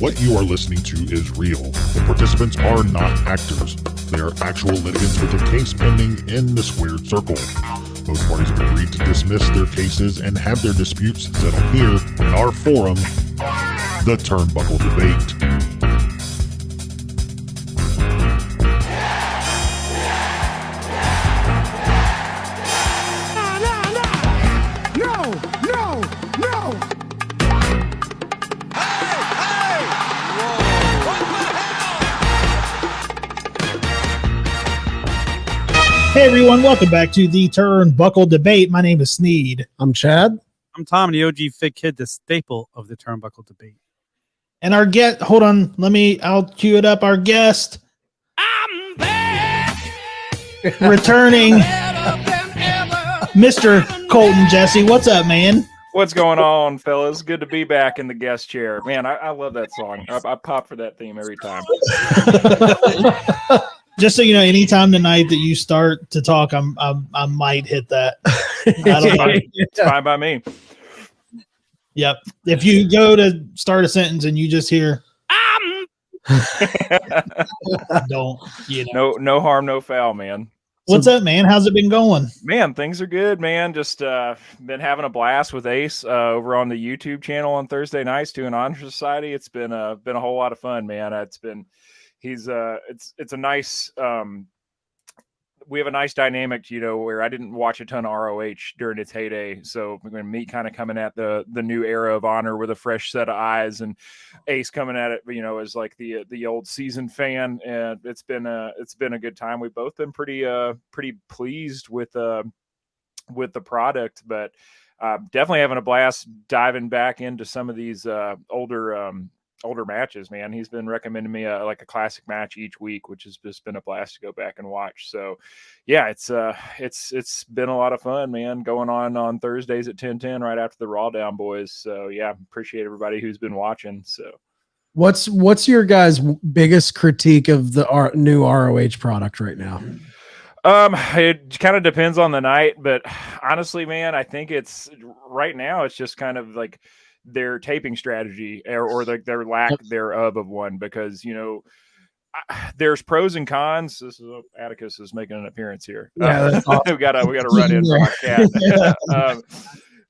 What you are listening to is real. The participants are not actors. They are actual litigants with a case pending in the squared circle. Both parties have agreed to dismiss their cases and have their disputes settled here in our forum, the Turnbuckle Debate. Hey everyone, welcome back to the Turnbuckle Debate. My name is Sneed. I'm Chad. I'm Tom, the OG Fit Kid, the staple of the Turnbuckle Debate. And our guest, hold on, I'll cue it up. Our guest, I'm back. Returning, Mr. Colton Jessie. What's up, man? What's going on, fellas? Good to be back in the guest chair. Man, I love that song. I pop for that theme every time. Just so you know, anytime tonight that you start to talk, I might hit that. It's fine by me. Yep. If you go to start a sentence and you just hear don't, you know. No harm, no foul, man. What's up, man? How's it been going? Man, things are good, man. Just been having a blast with Ace over on the YouTube channel on Thursday nights doing Honor Society. It's been a whole lot of fun, man. It's a nice we have a nice dynamic, you know, where I didn't watch a ton of ROH during its heyday. So we're going to meet kind of coming at the new era of Honor with a fresh set of eyes, and Ace coming at it, you know, as like the old seasoned fan. And it's been a good time. We've both been pretty pleased with the product, but definitely having a blast diving back into some of these older matches, man. He's been recommending me a classic match each week, which has just been a blast to go back and watch. So yeah, it's been a lot of fun, man, going on Thursdays at 10:10 right after the Raw Down boys. So yeah, appreciate everybody who's been watching. So what's your guys' biggest critique of the new ROH product right now? It kind of depends on the night, but honestly, man, I think it's right now it's just kind of like their taping strategy or their lack thereof of one, because, you know, there's pros and cons. This is Atticus is making an appearance here. Yeah, awesome. we gotta run in for our cat.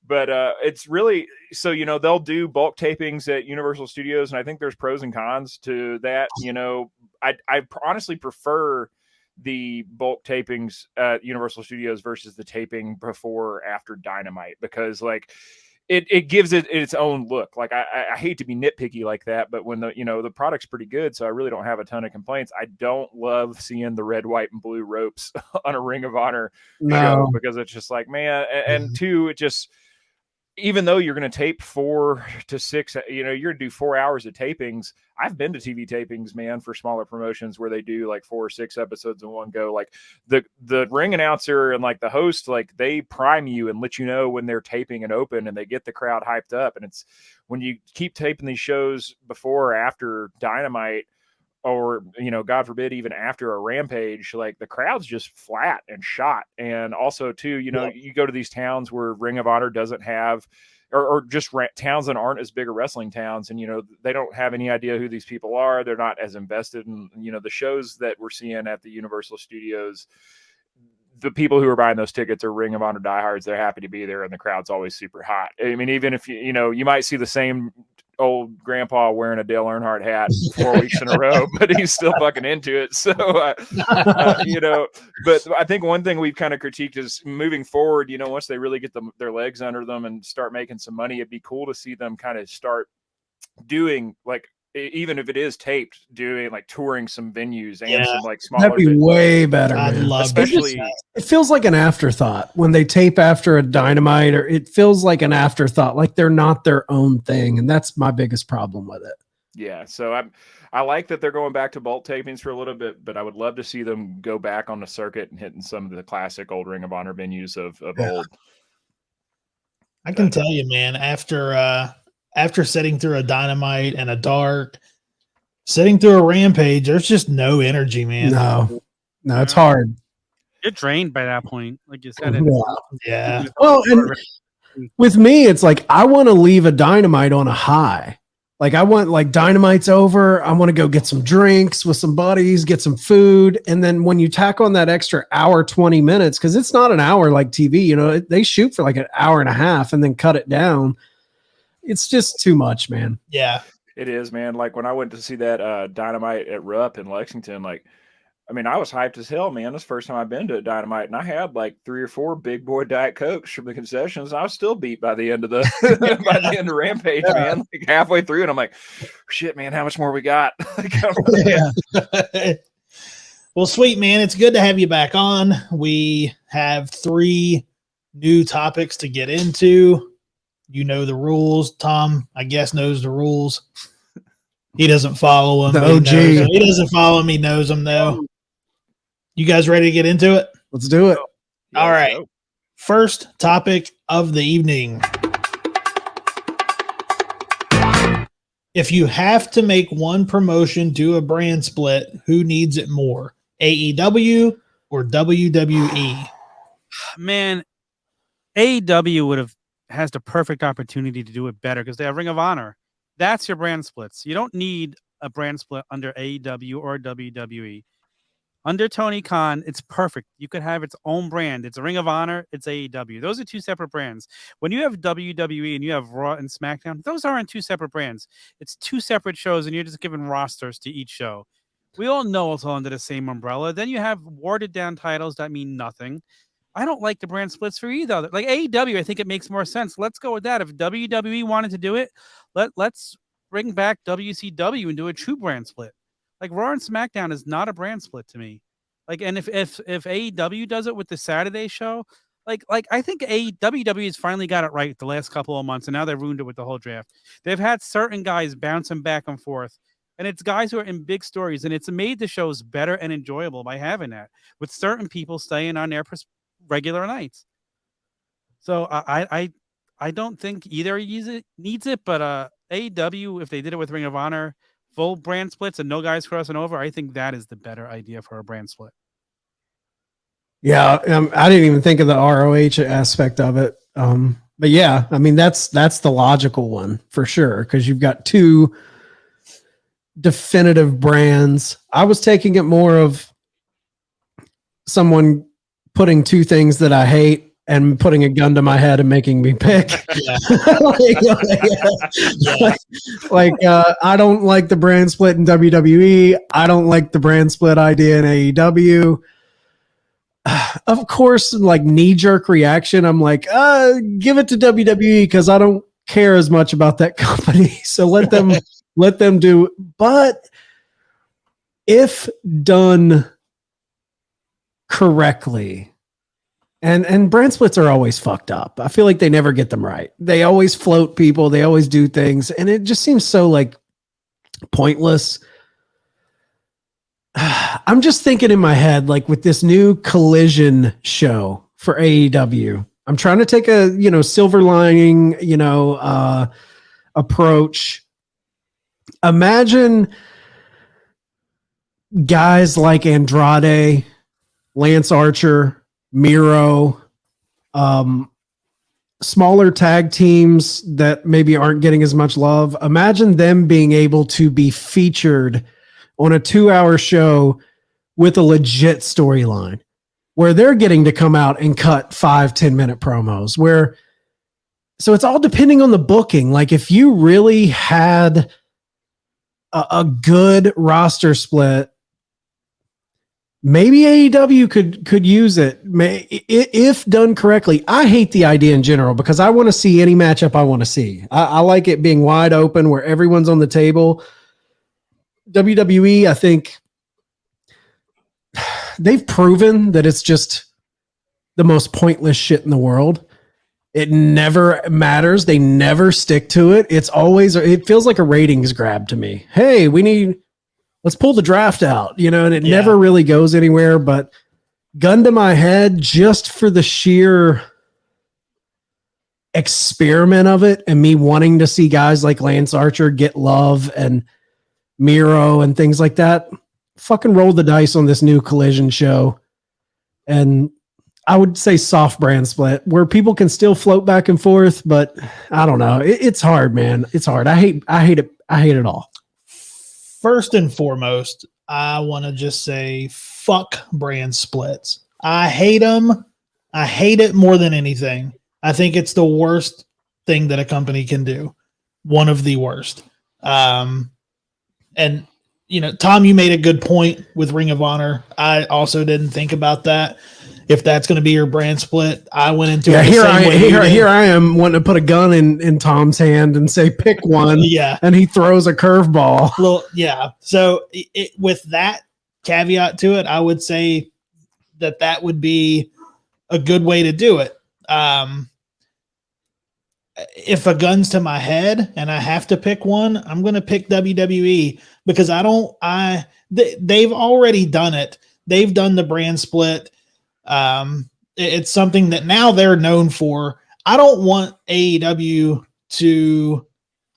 But it's really, so, you know, they'll do bulk tapings at Universal Studios, and I think there's pros and cons to that. You know, I honestly prefer the bulk tapings at Universal Studios versus the taping before or after Dynamite, because like it gives it its own look. Like I hate to be nitpicky like that, but when the product's pretty good, so I really don't have a ton of complaints. I don't love seeing the red, white, and blue ropes on a Ring of Honor show, because it's just like, man, and two, it just, even though you're going to tape 4 to 6, you know, you're going to do 4 hours of tapings. I've been to TV tapings, man, for smaller promotions where they do like 4 or 6 episodes in one go. Like the ring announcer and like the host, like they prime you and let you know when they're taping and open, and they get the crowd hyped up. And it's when you keep taping these shows before or after Dynamite, or, you know, God forbid, even after a Rampage, like the crowd's just flat and shot. And also too, you know, you go to these towns where Ring of Honor doesn't have, or just towns that aren't as big as wrestling towns. And, you know, they don't have any idea who these people are. They're not as invested in, you know, the shows that we're seeing at the Universal Studios. The people who are buying those tickets are Ring of Honor diehards. They're happy to be there, and the crowd's always super hot. I mean, even if you know, you might see the same old grandpa wearing a Dale Earnhardt hat 4 weeks in a row, but he's still fucking into it. So, you know, but I think one thing we've kind of critiqued is moving forward, you know, once they really get their legs under them and start making some money, it'd be cool to see them kind of start doing, like, even if it is taped, doing like touring some venues and some like smaller. That'd be way better. I'd love, especially. It feels like an afterthought when they tape after a Dynamite, or it feels like an afterthought, like they're not their own thing, and that's my biggest problem with it. Yeah, so I like that they're going back to bulk tapings for a little bit, but I would love to see them go back on the circuit and hitting some of the classic old Ring of Honor venues of old. I can tell you, man, after sitting through a Dynamite and a Dark, sitting through a Rampage, there's just no energy, man. No, it's hard. You're drained by that point, like you said. Yeah. Well, and with me, it's like I want to leave a Dynamite on a high. Like I want like Dynamite's over. I want to go get some drinks with some buddies, get some food. And then when you tack on that extra hour, 20 minutes, because it's not an hour like TV, you know, they shoot for like an hour and a half and then cut it down. It's just too much, man. Yeah. It is, man. Like when I went to see that Dynamite at Rupp in Lexington, like, I mean, I was hyped as hell, man. This is the first time I've been to a Dynamite, and I had like 3 or 4 big boy Diet Cokes from the concessions. I was still beat by the end of the by the end of Rampage, man. Like halfway through, and I'm like, shit, man, how much more we got? Yeah. Well, sweet, man. It's good to have you back on. We have 3 new topics to get into. You know the rules. Tom, I guess, knows the rules. He doesn't follow them. The OG. He doesn't follow them. He knows them, though. You guys ready to get into it? Let's do it. All right. First topic of the evening. If you have to make one promotion do a brand split, who needs it more? AEW or WWE? Man, AEW has the perfect opportunity to do it better because they have Ring of Honor. That's your brand splits. You don't need a brand split under AEW or WWE. Under Tony Khan, it's perfect. You could have its own brand. It's a Ring of Honor. It's AEW. Those are 2 separate brands. When you have WWE and you have Raw and SmackDown, those aren't 2 separate brands. It's 2 separate shows, and you're just giving rosters to each show. We all know it's all under the same umbrella. Then you have watered down titles that mean nothing. I don't like the brand splits for either. Like AEW, I think it makes more sense. Let's go with that. If WWE wanted to do it, let's bring back WCW and do a true brand split. Like Raw and SmackDown is not a brand split to me. Like, and if AEW does it with the Saturday show, like I think WWE has finally got it right the last couple of months, and now they've ruined it with the whole draft. They've had certain guys bouncing back and forth, and it's guys who are in big stories, and it's made the shows better and enjoyable by having that, with certain people staying on their regular nights. So I don't think either needs it, but AEW, if they did it with Ring of Honor, full brand splits and no guys crossing over, I think that is the better idea for a brand split. Yeah, I didn't even think of the ROH aspect of it. But yeah, I mean that's the logical one for sure because you've got 2 definitive brands. I was taking it more of someone putting 2 things that I hate and putting a gun to my head and making me pick. Yeah. I don't like the brand split in WWE. I don't like the brand split idea in AEW. Of course, like knee-jerk reaction, I'm like, give it to WWE because I don't care as much about that company. So let them do. But if done correctly, and brand splits are always fucked up. I feel like they never get them right. They always float people. They always do things. And it just seems so like pointless. I'm just thinking in my head, like with this new Collision show for AEW, I'm trying to take a, silver lining, approach. Imagine guys like Andrade, Lance Archer, Miro, smaller tag teams that maybe aren't getting as much love. Imagine them being able to be featured on a 2-hour show with a legit storyline where they're getting to come out and cut 5-10 minute promos so it's all depending on the booking. Like if you really had a good roster split, maybe AEW could use it if done correctly. I hate the idea in general because I want to see any matchup I want to see. I like it being wide open where everyone's on the table. WWE, I think they've proven that it's just the most pointless shit in the world. It never matters. They never stick to it. It feels like a ratings grab to me. Hey, let's pull the draft out, and it never really goes anywhere. But gun to my head, just for the sheer experiment of it and me wanting to see guys like Lance Archer get love and Miro and things like that, fucking roll the dice on this new Collision show. And I would say soft brand split where people can still float back and forth, but I don't know. It's hard, man. It's hard. I hate it I hate it all. First and foremost, I want to just say fuck brand splits. I hate them. I hate it more than anything. I think it's the worst thing that a company can do. One of the worst. And Tom, you made a good point with Ring of Honor. I also didn't think about that. If that's going to be your brand split, I went into it. Here I am wanting to put a gun in Tom's hand and say, pick one. Yeah. And he throws a curveball. Well, yeah. So with that caveat to it, I would say that would be a good way to do it. If a gun's to my head and I have to pick one, I'm going to pick WWE because they've already done it. They've done the brand split. It's something that now they're known for. I don't want AEW to,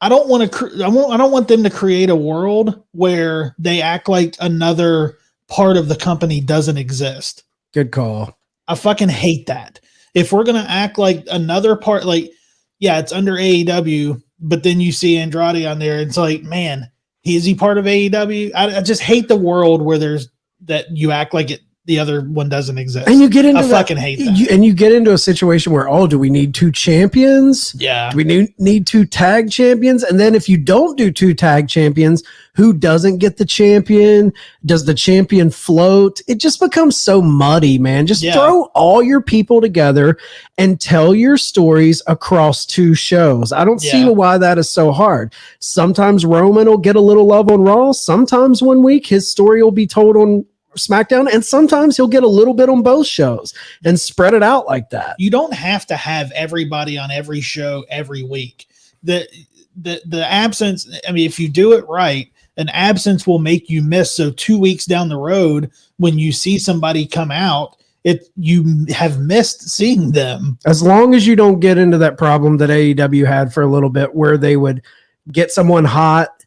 I don't want them to create a world where they act like another part of the company doesn't exist. Good call. I fucking hate that. If we're going to act like another part, like, yeah, it's under AEW, but then you see Andrade on there. It's like, man, is he part of AEW? I just hate the world where there's that you act like the other one doesn't exist. And you get into fucking hate that. And you get into a situation where, do we need 2 champions? Yeah. Do we need 2 tag champions? And then if you don't do 2 tag champions, who doesn't get the champion? Does the champion float? It just becomes so muddy, man. Just throw all your people together and tell your stories across 2 shows. I don't see why that is so hard. Sometimes Roman will get a little love on Raw. Sometimes one week his story will be told on SmackDown, and sometimes he'll get a little bit on both shows and spread it out like that. You don't have to have everybody on every show every week. The absence, I mean, if you do it right, an absence will make you miss. So 2 weeks down the road, when you see somebody come out, you have missed seeing them. As long as you don't get into that problem that AEW had for a little bit, where they would get someone hot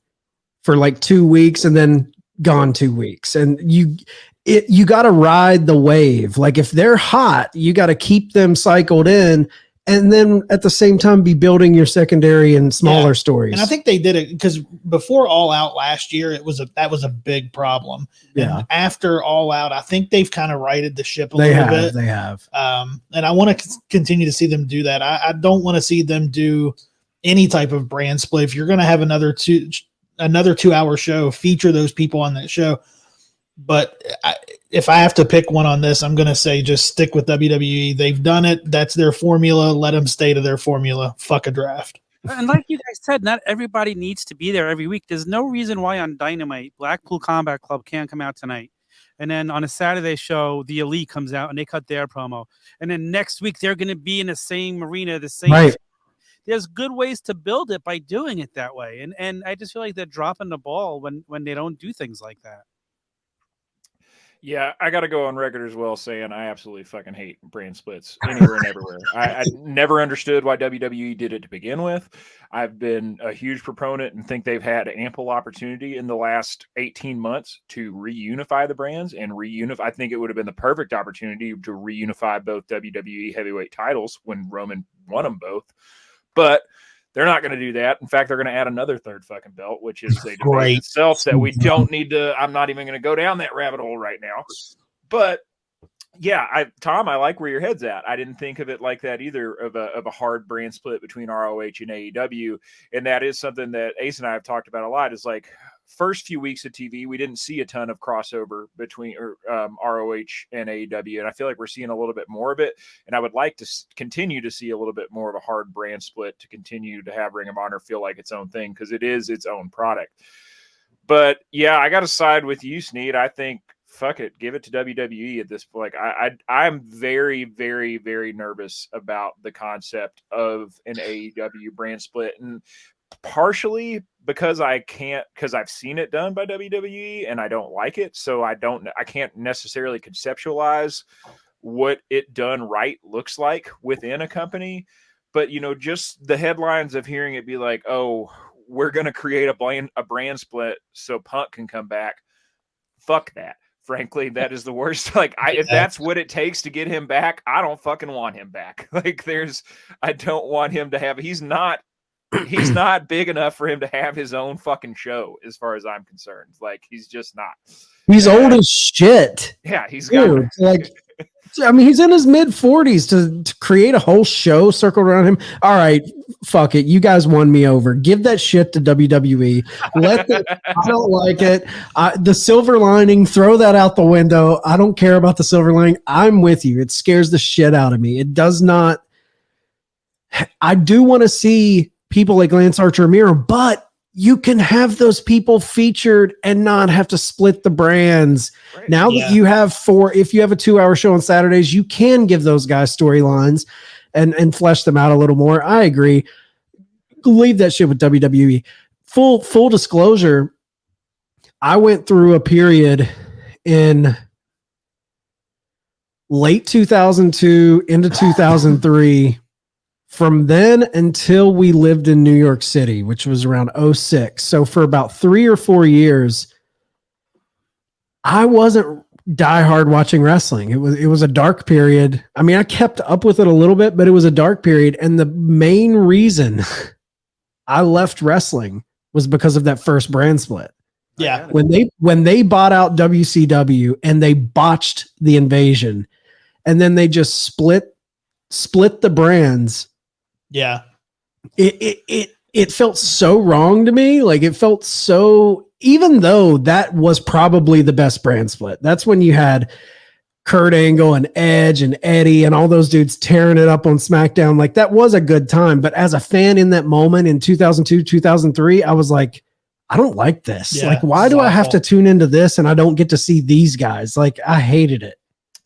for like 2 weeks and then gone 2 weeks, and you got to ride the wave. Like if they're hot, you got to keep them cycled in, and then at the same time be building your secondary and smaller stories. And I think they did it because before All Out last year, that was a big problem. Yeah. And after All Out, I think they've kind of righted the ship a little bit. They have. And I want to continue to see them do that. I don't want to see them do any type of brand split. If you're going to have another 2-hour show, feature those people on that show. But if I have to pick one on this, I'm going to say just stick with WWE. They've done it. That's their formula. Let them stay to their formula. Fuck a draft. And like you guys said, not everybody needs to be there every week. There's no reason why on Dynamite, Blackpool Combat Club can't come out tonight. And then on a Saturday show, the Elite comes out and they cut their promo. And then next week, they're going to be in the same arena, the same. Right. There's good ways to build it by doing it that way. And I just feel like they're dropping the ball when they don't do things like that. Yeah, I got to go on record as well saying I absolutely fucking hate brand splits anywhere and everywhere. I never understood why WWE did it to begin with. I've been a huge proponent and think they've had ample opportunity in the last 18 months to reunify the brands and I think it would have been the perfect opportunity to reunify both WWE heavyweight titles when Roman won them both. But they're not going to do that. In fact, they're going to add another third fucking belt, which is a debate itself that we don't need to. I'm not even going to go down that rabbit hole right now. But yeah, Tom, I like where your head's at. I didn't think of it like that either, of a hard brand split between ROH and AEW. And that is something that Ace and I have talked about a lot, is like, first few weeks of TV, we didn't see a ton of crossover between ROH and AEW, and I feel like we're seeing a little bit more of it. And I would like to continue to see a little bit more of a hard brand split to continue to have Ring of Honor feel like its own thing, because it is its own product. But yeah, I got to side with you, Sneed. I think fuck it, give it to WWE at this point. I'm very, very, very nervous about the concept of an AEW brand split, and partially because I've seen it done by WWE and I don't like it. So I can't necessarily conceptualize what it done right looks like within a company. But, just the headlines of hearing it be like, oh, we're going to create a brand split so Punk can come back. Fuck that. Frankly, that is the worst. If that's what it takes to get him back, I don't fucking want him back. I don't want him to he's not he's not big enough for him to have his own fucking show, as far as I'm concerned. Like, he's just not. He's old as shit. Yeah, he's got Dude, like, I mean, he's in his mid 40s to create a whole show circled around him. All right, fuck it. You guys won me over. Give that shit to WWE. I don't like it. The silver lining, throw that out the window. I don't care about the silver lining. I'm with you. It scares the shit out of me. It does not. I do want to see people like Lance Archer Miro, but you can have those people featured and not have to split the brands. Right. Now that you have if you have a 2-hour show on Saturdays, you can give those guys storylines and flesh them out a little more. I agree. Leave that shit with WWE. Full disclosure, I went through a period in late 2002 into 2003. From then until we lived in New York City, which was around 2006. So for about 3 or 4 years, I wasn't diehard watching wrestling. It was a dark period. I mean, I kept up with it a little bit, but it was a dark period. And the main reason I left wrestling was because of that first brand split. Yeah. When they bought out WCW and they botched the invasion, and then they just split the brands. Yeah. It felt so wrong to me. Like, it felt so, even though that was probably the best brand split. That's when you had Kurt Angle and Edge and Eddie and all those dudes tearing it up on SmackDown. Like, that was a good time. But as a fan in that moment in 2002, 2003, I was like, I don't like this. Yeah, like, why do I have to tune into this and I don't get to see these guys? Like, I hated it.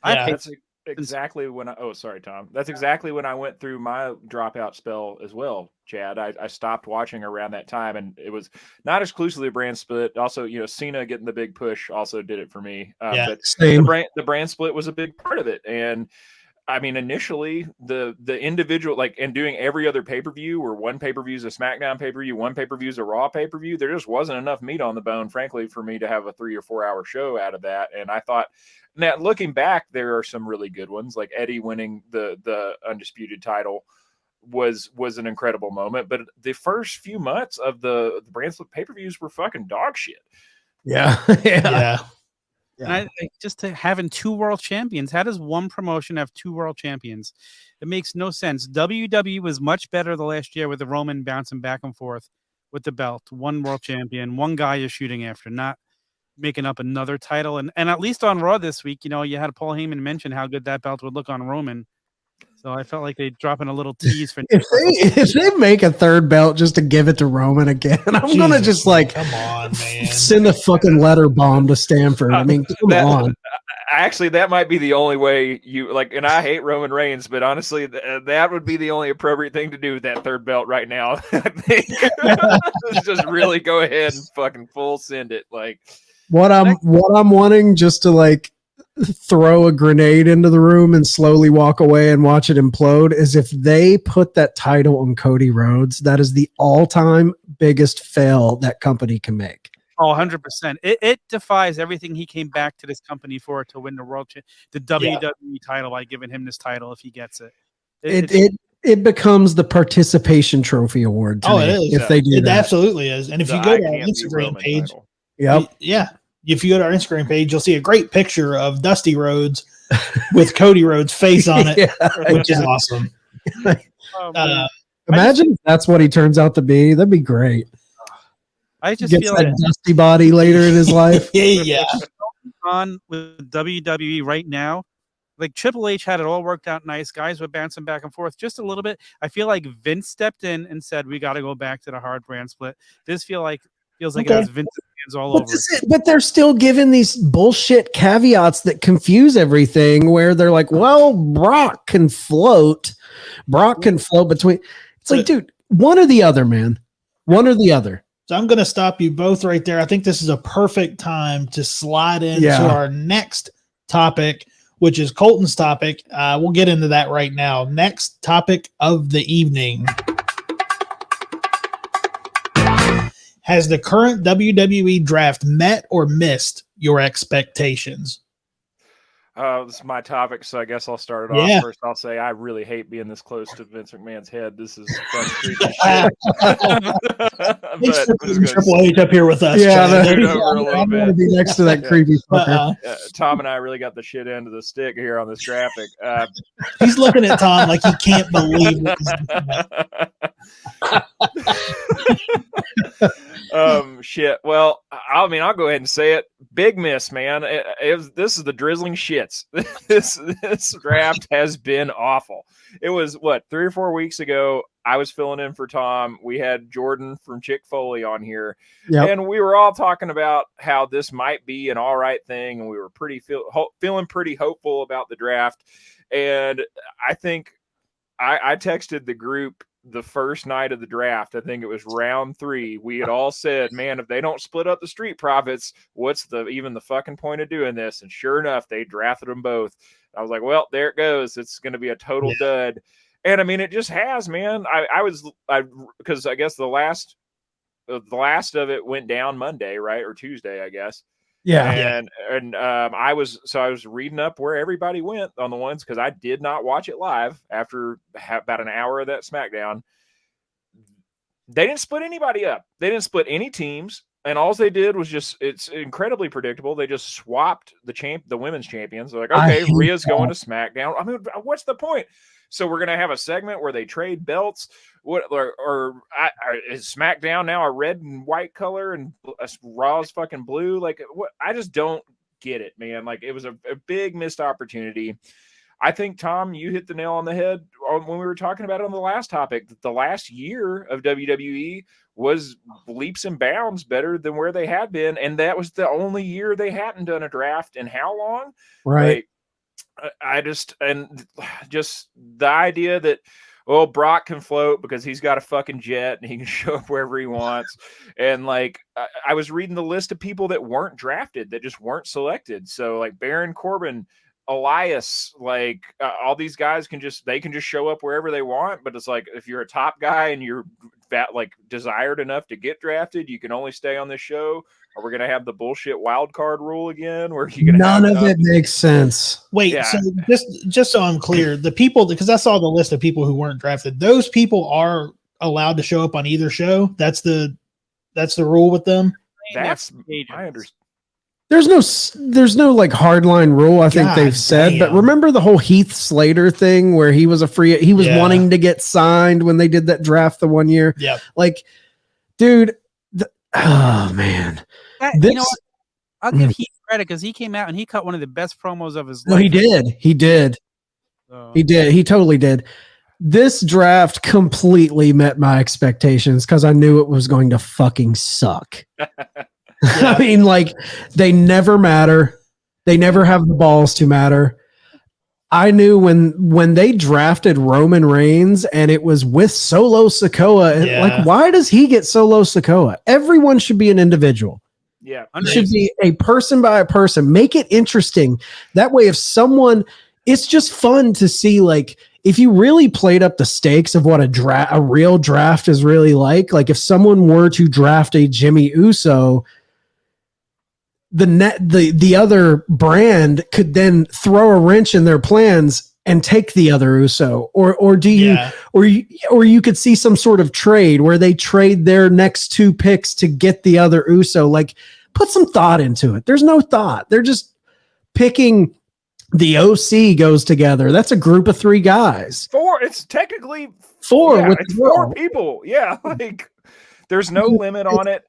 Yeah. That's exactly when sorry, Tom. That's exactly when I went through my dropout spell as well, Chad. I stopped watching around that time, and it was not exclusively a brand split. Also, Cena getting the big push also did it for me. But same. The brand split was a big part of it. And I mean, initially the individual, like, and doing every other pay-per-view, or one pay-per-view is a SmackDown pay-per-view, one pay-per-view is a Raw pay-per-view. There just wasn't enough meat on the bone, frankly, for me to have a 3 or 4 hour show out of that. And I thought, now looking back, there are some really good ones, like Eddie winning the undisputed title was an incredible moment. But the first few months of the brand split pay-per-views were fucking dog shit. Yeah. Yeah. And I just to having 2 world champions. How does one promotion have 2 world champions? It makes no sense. WWE was much better the last year with the Roman bouncing back and forth with the belt. 1 world champion, 1 guy you're shooting after, not making up another title. And at least on Raw this week, you had Paul Heyman mention how good that belt would look on Roman. So I felt like they drop in a little tease for if they make a 3rd belt just to give it to Roman again, I'm gonna just like, come on, man, send a fucking letter bomb to Stanford. I mean, come on. Actually, that might be the only way you like. And I hate Roman Reigns, but honestly, that would be the only appropriate thing to do with that 3rd belt right now. I think just really go ahead and fucking full send it. Like, what I'm wanting, just to like throw a grenade into the room and slowly walk away and watch it implode, is if they put that title on Cody Rhodes. That is the all-time biggest fail that company can make. Oh, 100%. It defies everything he came back to this company for, to win the WWE title by giving him this title if he gets it. It becomes the participation trophy award to me, it is. If they do it that. absolutely is. And if you go to our Instagram page, yep. If you go to our Instagram page, you'll see a great picture of Dusty Rhodes with Cody Rhodes' face on it, which is awesome. Imagine if that's what he turns out to be. That'd be great. I just Gets feel that like dusty body later in his life. Yeah. On with WWE right now, like Triple H had it all worked out nice. Guys were bouncing back and forth just a little bit. I feel like Vince stepped in and said, we got to go back to the hard brand split. This feels like it has Vince's hands all over it. But they're still giving these bullshit caveats that confuse everything, where they're like, well, Brock can float between. It's like, dude, one or the other, man. One or the other. So I'm going to stop you both right there. I think this is a perfect time to slide into our next topic, which is Colton's topic. We'll get into that right now. Next topic of the evening. Has the current WWE draft met or missed your expectations? This is my topic, so I guess I'll start it off. First, I'll say I really hate being this close to Vince McMahon's head. This is creepy shit. Thanks for putting Triple H up here with us. Yeah, I want to be next to that creepy fucker. Tom and I really got the shit end of the stick here on this graphic. He's looking at Tom like he can't believe it. Shit. Well, I mean, I'll go ahead and say it. Big miss, man. This is the drizzling shits. This draft has been awful. It was 3 or 4 weeks ago. I was filling in for Tom. We had Jordan from Chick Foley on here, and we were all talking about how this might be an all right thing, and we were feeling pretty hopeful about the draft. And I think I texted the group the first night of the draft. I think it was round 3. We had all said, man, if they don't split up the Street Profits, what's even the fucking point of doing this? And sure enough, they drafted them both. I was like, well, there it goes. It's going to be a total dud. And I mean, it just has, man. Because I guess the last of it went down Monday, right? Or Tuesday, I guess. Yeah. And I was reading up where everybody went on the ones, because I did not watch it live after about an hour of that SmackDown. They didn't split anybody up. They didn't split any teams. And all they did was it's incredibly predictable. They just swapped the women's champions. They're like, okay, Rhea's going to SmackDown. I mean, what's the point? So we're going to have a segment where they trade belts. Is SmackDown now a red and white color and Raw's fucking blue? Like, what? I just don't get it, man. Like, it was a big missed opportunity. I think, Tom, you hit the nail on the head when we were talking about it on the last topic. The last year of WWE was leaps and bounds better than where they had been. And that was the only year they hadn't done a draft in how long? Right. Like, just the idea that, well, Brock can float because he's got a fucking jet and he can show up wherever he wants. And like, I was reading the list of people that weren't drafted, that just weren't selected. So like Baron Corbin, Elias, like all these guys can just show up wherever they want. But it's like, if you're a top guy and you're desired enough to get drafted, you can only stay on this show. Are we going to have the bullshit wild card rule again? Where you none of it makes sense. Wait, so just so I'm clear, the people, because I saw the list of people who weren't drafted, those people are allowed to show up on either show. That's the rule with them. That's I understand. There's no like hardline rule. I think they've said, but remember the whole Heath Slater thing where he was wanting to get signed when they did that draft the one year. Yeah, like, dude, oh man. You know what? I'll give Heath credit because he came out and he cut one of the best promos of his life. No, he did. He did. He totally did. This draft completely met my expectations because I knew it was going to fucking suck. I mean, like, they never matter. They never have the balls to matter. I knew when they drafted Roman Reigns and it was with Solo Sikoa, like, why does he get Solo Sikoa? Everyone should be an individual. Yeah. It should be a person by a person. Make it interesting. That way, it's just fun to see, like, if you really played up the stakes of what a real draft is really like if someone were to draft a Jimmy Uso, the other brand could then throw a wrench in their plans and take the other Uso, or you could see some sort of trade where they trade their next 2 picks to get the other Uso. Like, put some thought into it. There's no thought. They're just picking. The OC goes together. That's a group of 3 guys. 4. It's technically 4 yeah, with it's 4 people. Yeah, like there's no limit on it.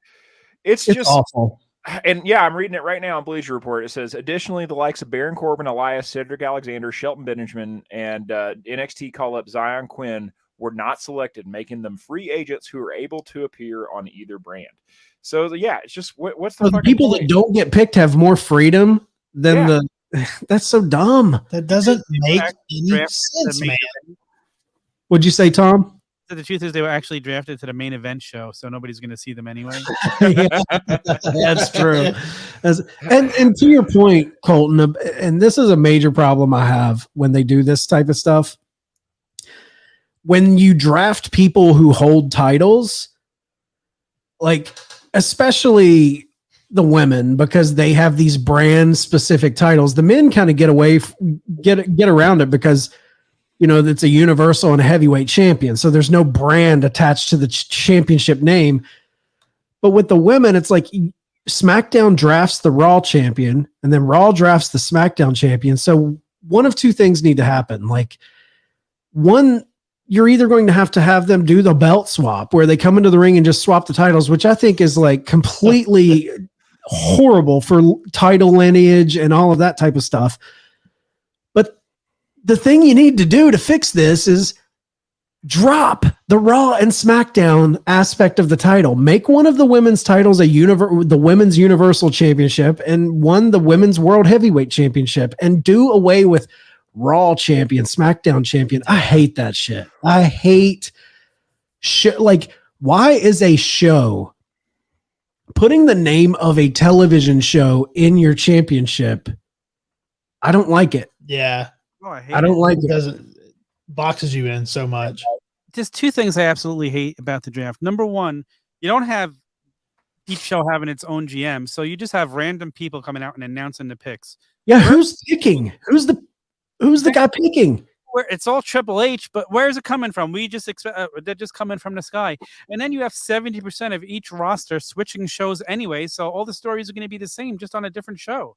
It's just awful. And yeah, I'm reading it right now on Bleacher Report. It says, additionally, the likes of Baron Corbin, Elias, Cedric Alexander, Shelton Benjamin, and NXT call-up Zion Quinn were not selected, making them free agents who are able to appear on either brand. So yeah, it's just what's the people point? That don't get picked have more freedom than That's so dumb. That doesn't make any sense, man. What'd you say, Tom? So the truth is they were actually drafted to the main event show, so nobody's going to see them anyway. That's true. And to your point, Colton, and this is a major problem I have when they do this type of stuff. When you draft people who hold titles, like especially the women because they have these brand specific titles. The men kind of get around it because, you know, it's a universal and a heavyweight champion. So there's no brand attached to the championship name. But with the women, it's like SmackDown drafts the Raw champion and then Raw drafts the SmackDown champion. So one of two things need to happen. Like, one, you're either going to have them do the belt swap where they come into the ring and just swap the titles, which I think is like completely horrible for title lineage and all of that type of stuff. But the thing you need to do to fix this is drop the Raw and SmackDown aspect of the title. Make one of the women's titles the Women's Universal Championship and one the Women's World Heavyweight Championship, and do away with Raw champion, SmackDown champion. I hate that shit. I hate shit. Like, why is a show putting the name of a television show in your championship? I don't like it. Yeah. Oh, I don't like It it. doesn't boxes you in so much. Just two things I absolutely hate about the draft. Number one, you don't have each show having its own GM, so you just have random people coming out and announcing the picks. Yeah, who's picking? Who's the guy picking? Where it's all Triple H, but where's it coming from? We just expect they're just coming from the sky. And then you have 70% of each roster switching shows anyway, so all the stories are going to be the same, just on a different show.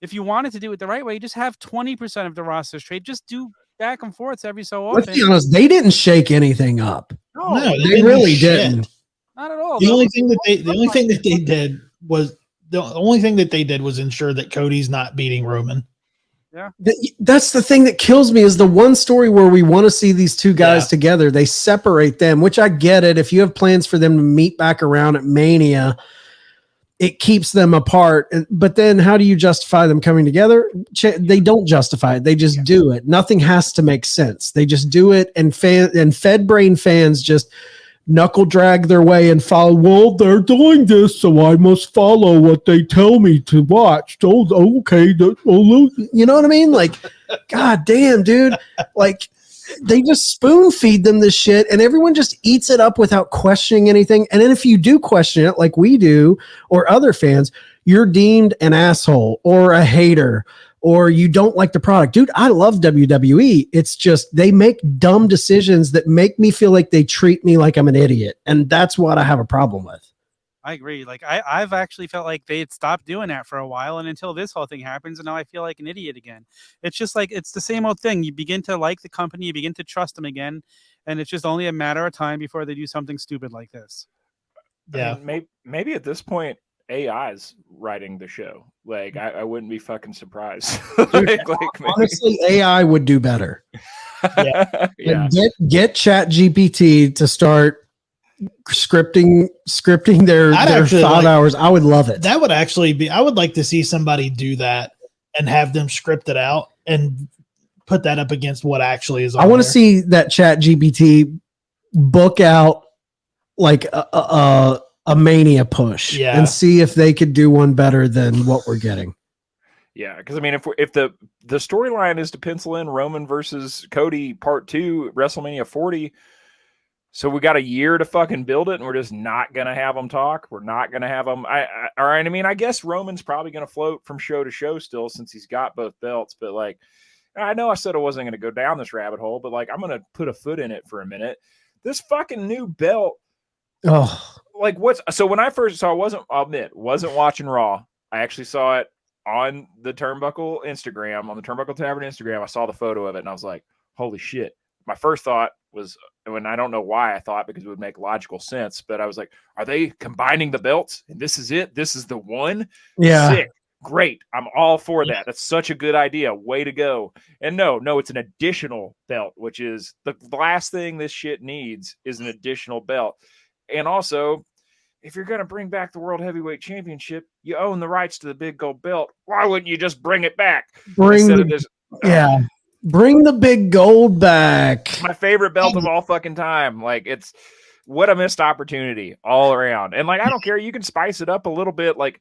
If you wanted to do it the right way, just have 20% of the rosters trade. Just do back and forth every so often. Let's be honest, they didn't shake anything up. No, No, They really didn't. not at all. The only thing that they did was ensure that Cody's not beating Roman. That's the thing that kills me, is the one story where we want to see these two guys together. They separate them, which I get it. If you have plans for them to meet back around at Mania, it keeps them apart. But then how do you justify them coming together? They don't justify it. They just do it. Nothing has to make sense. They just do it. And Fed Brain fans just knuckle drag their way and follow. Well, they're doing this, so I must follow what they tell me to watch. Oh, okay. You know what I mean? Like, God damn, dude. Like, they just spoon feed them this shit and everyone just eats it up without questioning anything. And then if you do question it, like we do, or other fans, you're deemed an asshole or a hater, or you don't like the product. Dude, I love WWE. It's just they make dumb decisions that make me feel like they treat me like I'm an idiot. And that's what I have a problem with. I agree. Like I've actually felt like they had stopped doing that for a while, and until this whole thing happens, and now I feel like an idiot again. It's just like it's the same old thing. You begin to like the company, you begin to trust them again, and it's just only a matter of time before they do something stupid like this. Yeah, I mean, maybe at this point AI's writing the show. Like I wouldn't be fucking surprised. Maybe. Honestly, AI would do better. Yeah. Get ChatGPT to start scripting their 5 hours. I would love it. That would actually be. I would like to see somebody do that and have them script it out and put that up against what actually is on I want to there. see that ChatGPT book out like a Mania push, and see if they could do one better than what we're getting. Yeah, because I mean, if the storyline is to pencil in Roman versus Cody Part 2 WrestleMania 40, so we got a year to fucking build it, and we're just not gonna have them talk. We're not gonna have them. I mean, I guess Roman's probably gonna float from show to show still, since he's got both belts. But like, I know I said I wasn't gonna go down this rabbit hole, but like, I'm gonna put a foot in it for a minute. This fucking new belt. Oh, like when I first saw, I'll admit, wasn't watching Raw. I actually saw it on the Turnbuckle Instagram, on the Turnbuckle Tavern Instagram. I saw the photo of it and I was like, holy shit. My first thought was, and I don't know why I thought, because it would make logical sense, but I was like, are they combining the belts? And this is it? This is the one? yeah. Sick. Great. I'm all for that. That's such a good idea. Way to go. And no, it's an additional belt, which is the last thing this shit needs is an additional belt. And also, if you're going to bring back the World Heavyweight Championship, you own the rights to the big gold belt. Why wouldn't you just bring it back? Bring the big gold back. My favorite belt of all fucking time. Like, it's what a missed opportunity all around. And like, I don't care. You can spice it up a little bit. Like,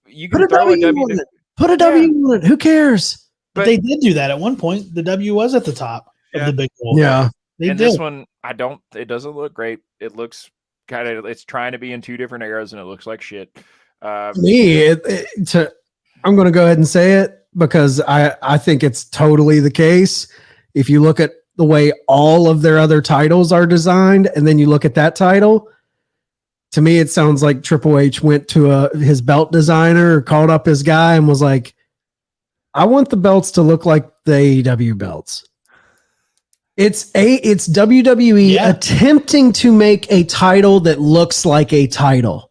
you can throw a W on it. Put a W on it. Who cares? But they did do that at one point. The W was at the top of the big gold. Yeah. They and did. This one, it doesn't look great. It looks it's trying to be in two different eras and it looks like shit. I'm going to go ahead and say it because I think it's totally the case. If you look at the way all of their other titles are designed, and then you look at that title, to me, it sounds like Triple H went to his belt designer, called up his guy, and was like, I want the belts to look like the AEW belts. It's WWE attempting to make a title that looks like a title.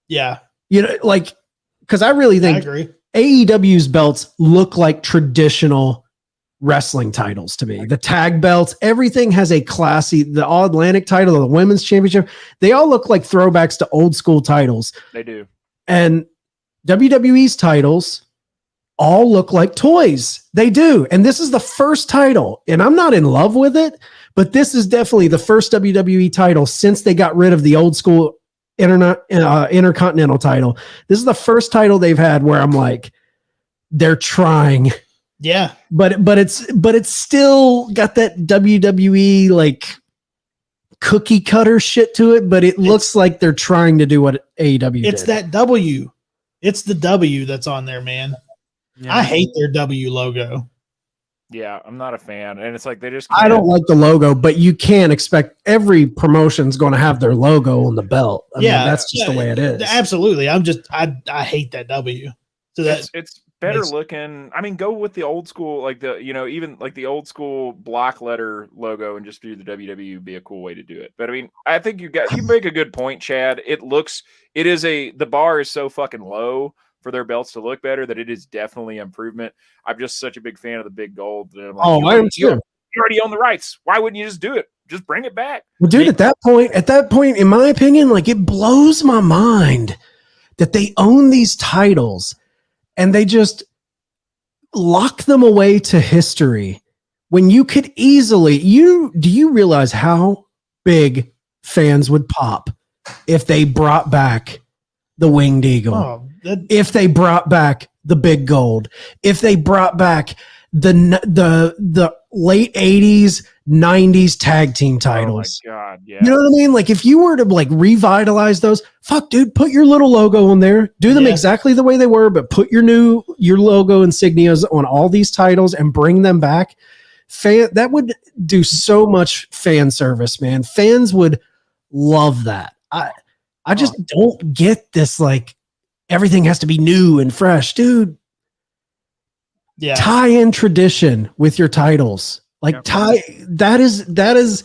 Yeah. Because I really think I agree. AEW's belts look like traditional wrestling titles to me. The tag belts, everything has a classy, the All Atlantic title, the Women's Championship, they all look like throwbacks to old school titles. They do. And WWE's titles all look like toys. They do. And this is the first title. And I'm not in love with it, but this is definitely the first WWE title since they got rid of the old school Intercontinental title. This is the first title they've had where I'm like, they're trying. Yeah. But it's still got that WWE like cookie cutter shit to it, but it looks like they're trying to do what AEW It's did. that W. It's the W that's on there, man. Yeah. I hate their W logo. Yeah, I'm not a fan. And it's like they just I don't like the logo, but you can't expect every promotion's going to have their logo on the belt. I mean, that's just the way it is. Absolutely. I hate that W. So it's better looking. I mean, go with the old school, like even like the old school block letter logo and just do the WWE would be a cool way to do it. But I mean, I think you make a good point, Chad. The bar is so fucking low for their belts to look better that it is definitely improvement. I'm just such a big fan of the big gold. That I'm like, I am too. You already own the rights. Why wouldn't you just do it? Just bring it back. Well, dude, at that point, in my opinion, like it blows my mind that they own these titles and they just lock them away to history when you could easily, do you realize how big fans would pop if they brought back the Winged Eagle? Oh, if they brought back the Big Gold, if they brought back the late 80s, 90s tag team titles. Oh my God, yeah. You know what I mean? Like if you were to like revitalize those, fuck dude, put your little logo on there. Do them exactly the way they were, but put your logo insignias on all these titles and bring them back. That would do so much fan service, man. Fans would love that. I just don't get this like everything has to be new and fresh, dude. Yeah. Tie in tradition with your titles. Like that is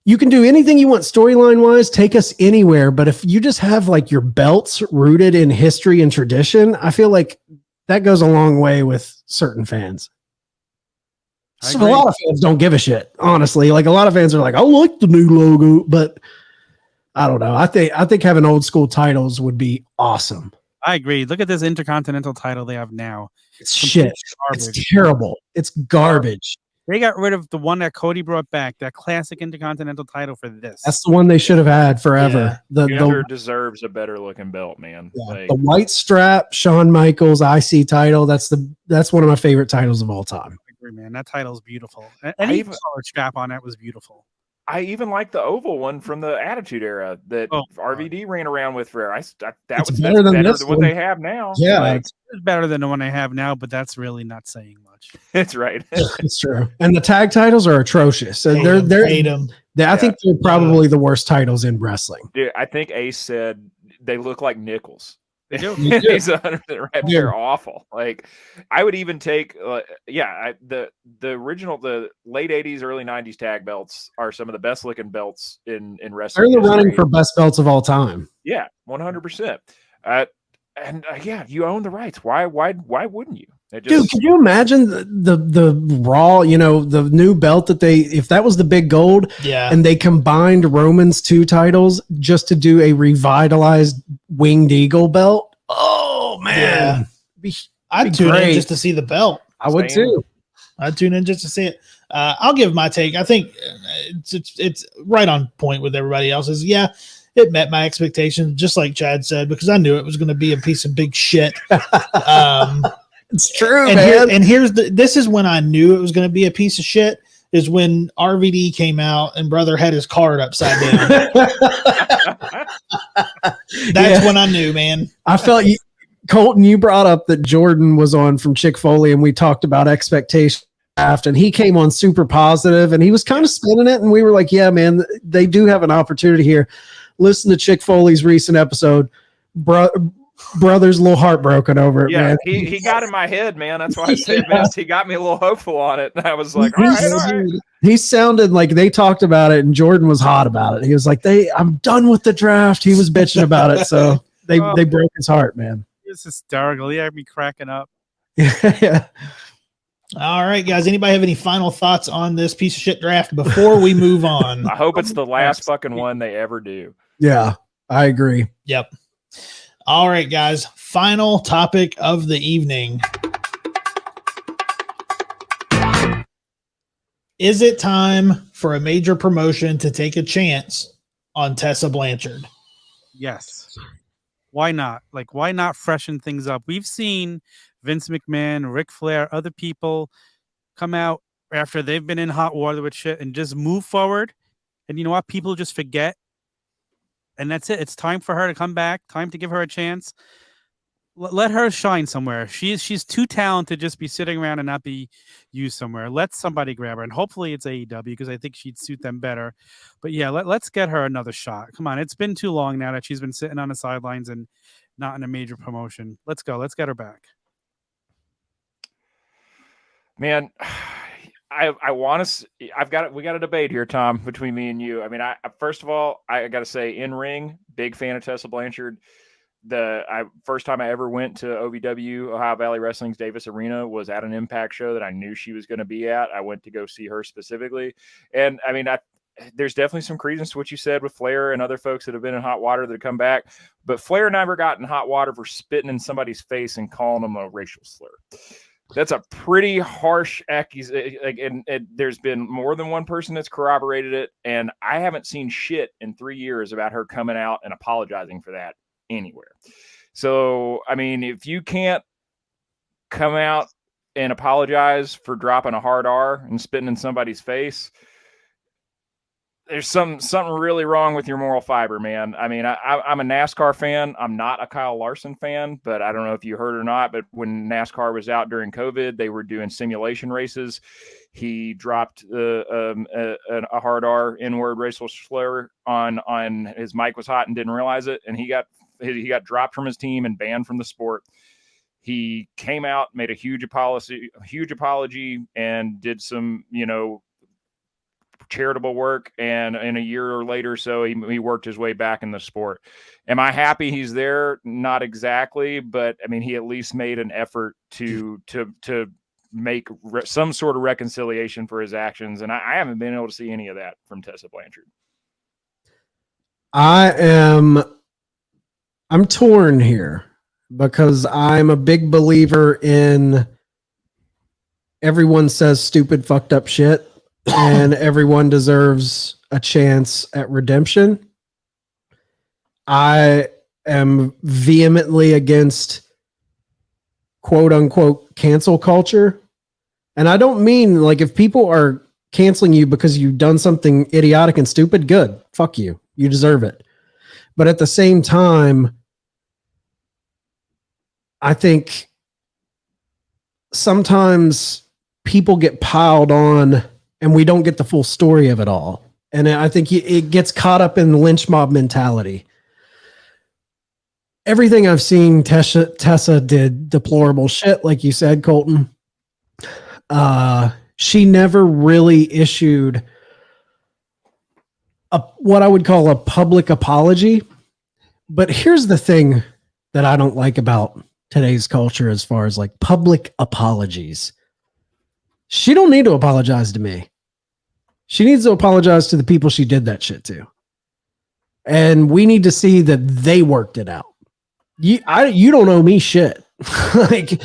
you can do anything you want storyline wise, take us anywhere. But if you just have like your belts rooted in history and tradition, I feel like that goes a long way with certain fans. So a lot of fans don't give a shit, honestly. Like a lot of fans are like, I like the new logo, but I don't know. I think having old school titles would be awesome. I agree. Look at this Intercontinental title they have now. It's shit. It's terrible. It's garbage. They got rid of the one that Cody brought back, that classic Intercontinental title for this. That's the one they should have had forever. Yeah. The deserves a better looking belt, man. Yeah. Like, the white strap, Shawn Michaels IC title. That's one of my favorite titles of all time. I agree, man. That title's beautiful. Any color strap on that was beautiful. I even like the oval one from the Attitude Era that RVD ran around with forever. That was better than what they have now. Yeah, it's better than the one they have now, but that's really not saying much. It's right. It's true. And the tag titles are atrocious. So hate them. I think they're probably the worst titles in wrestling. Dude, I think Ace said they look like nickels. They do. He's 100% right. They're awful. Like I would even take, the original, the late '80s, early '90s tag belts are some of the best looking belts in wrestling. They're the running for best belts of all time. Yeah, 100%. You own the rights. Why wouldn't you? Dude, can you imagine the Raw? You know, the new belt that if that was the Big Gold, and they combined Roman's 2 titles just to do a revitalized Winged Eagle belt. Oh man, I'd tune in just to see the belt. I would too. I'd tune in just to see it. I'll give my take. I think it's right on point with everybody else's. Yeah, it met my expectations, just like Chad said, because I knew it was going to be a piece of big shit. It's true, man. This is when I knew it was going to be a piece of shit. is when RVD came out and brother had his card upside down. That's when I knew, man. I felt you, Colton, you brought up that Jordan was on from Chick Foley and we talked about expectations and he came on super positive and he was kind of spinning it. And we were like, yeah, man, they do have an opportunity here. Listen to Chick Foley's recent episode. Brother's a little heartbroken over it, man. He got in my head, man. That's why I said, man, he got me a little hopeful on it. And I was like, all right. He sounded like they talked about it and Jordan was hot about it. He was like, I'm done with the draft. He was bitching about it. So they broke his heart, man. It's hysterical. He had me cracking up. Yeah. All right, guys. Anybody have any final thoughts on this piece of shit draft before we move on? I hope it's the last fucking one they ever do. Yeah, I agree. Yep. All right, guys. Final topic of the evening. Is it time for a major promotion to take a chance on Tessa Blanchard? Yes. Why not? Like, why not freshen things up? We've seen Vince McMahon, Ric Flair, other people come out after they've been in hot water with shit and just move forward. And you know what? People just forget. And that's it. It's time for her to come back. Time to give her a chance. Let her shine somewhere. She's too talented to just be sitting around and not be used somewhere. Let somebody grab her. And hopefully it's AEW because I think she'd suit them better. But yeah, let's get her another shot. Come on. It's been too long now that she's been sitting on the sidelines and not in a major promotion. Let's go. Let's get her back. Man, I want to. We got a debate here, Tom, between me and you. I mean, first of all, I got to say, in ring, big fan of Tessa Blanchard. First time I ever went to OVW, Ohio Valley Wrestling's Davis Arena, was at an Impact show that I knew she was going to be at. I went to go see her specifically, and I mean, there's definitely some credence to what you said with Flair and other folks that have been in hot water that come back. But Flair never got in hot water for spitting in somebody's face and calling them a racial slur. That's a pretty harsh accusation. And there's been more than one person that's corroborated it. And I haven't seen shit in 3 years about her coming out and apologizing for that anywhere. So, I mean, if you can't come out and apologize for dropping a hard R and spitting in somebody's face, there's something really wrong with your moral fiber, man. I mean, I'm a NASCAR fan. I'm not a Kyle Larson fan, but I don't know if you heard or not, but when NASCAR was out during COVID, they were doing simulation races. He dropped a hard R N-word racial slur on his mic was hot and didn't realize it. And he got dropped from his team and banned from the sport. He came out, made a huge apology and did some, charitable work, and in a year or later so he worked his way back in the sport. Am I happy he's there? Not exactly, but I mean, he at least made an effort to make some sort of reconciliation for his actions, and I haven't been able to see any of that from Tessa Blanchard. I'm torn here because I'm a big believer in everyone says stupid fucked up shit and everyone deserves a chance at redemption. I am vehemently against quote unquote cancel culture. And I don't mean like if people are canceling you because you've done something idiotic and stupid, good. Fuck you. You deserve it. But at the same time, I think sometimes people get piled on and we don't get the full story of it all. And I think it gets caught up in the lynch mob mentality. Everything I've seen, Tessa did deplorable shit, like you said, Colton. She never really issued what I would call a public apology. But here's the thing that I don't like about today's culture as far as like public apologies. She don't need to apologize to me. She needs to apologize to the people she did that shit to. And we need to see that they worked it out. You don't owe me shit. Like,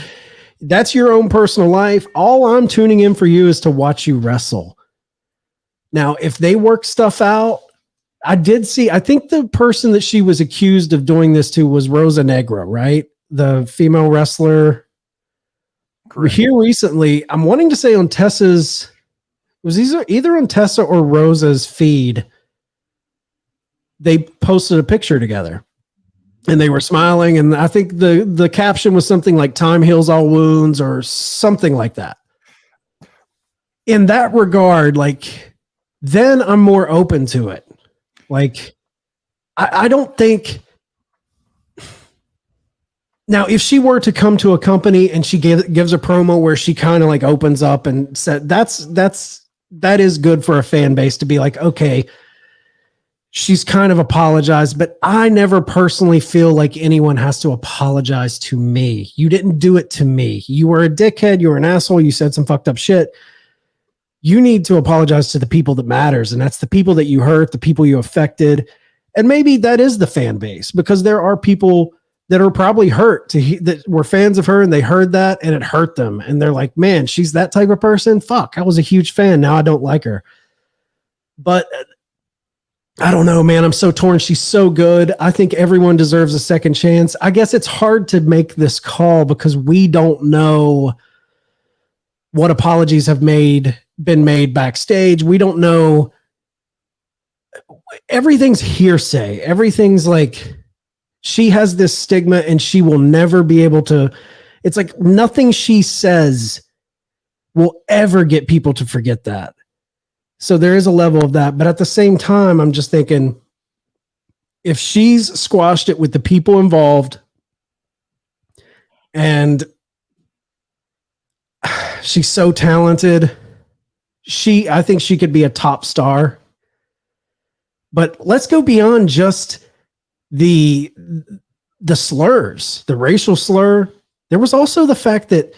that's your own personal life. All I'm tuning in for you is to watch you wrestle. Now, if they work stuff out, I think the person that she was accused of doing this to was Rosa Negra, right? The female wrestler. Correct. Here recently, I'm wanting to say on Tessa's, was either on Tessa or Rosa's feed. They posted a picture together and they were smiling. And I think the caption was something like "Time heals all wounds" or something like that. In that regard, like, then I'm more open to it. Like, I don't think now if she were to come to a company and she gives a promo where she kind of like opens up and said that is good for a fan base to be like, okay, she's kind of apologized, but I never personally feel like anyone has to apologize to me. You didn't do it to me. You were a dickhead. You were an asshole. You said some fucked up shit. You need to apologize to the people that matters. And that's the people that you hurt, the people you affected. And maybe that is the fan base, because there are people that are probably hurt that were fans of her and they heard that and it hurt them. And they're like, man, she's that type of person. Fuck, I was a huge fan. Now I don't like her. But I don't know, man. I'm so torn. She's so good. I think everyone deserves a second chance. I guess it's hard to make this call because we don't know what apologies have been made backstage. We don't know. Everything's hearsay. Everything's like, she has this stigma and she will never be able to. It's like nothing she says will ever get people to forget that. So there is a level of that. But at the same time, I'm just thinking, if she's squashed it with the people involved and she's so talented, I think she could be a top star. But let's go beyond just the slurs, the racial slur. There was also the fact that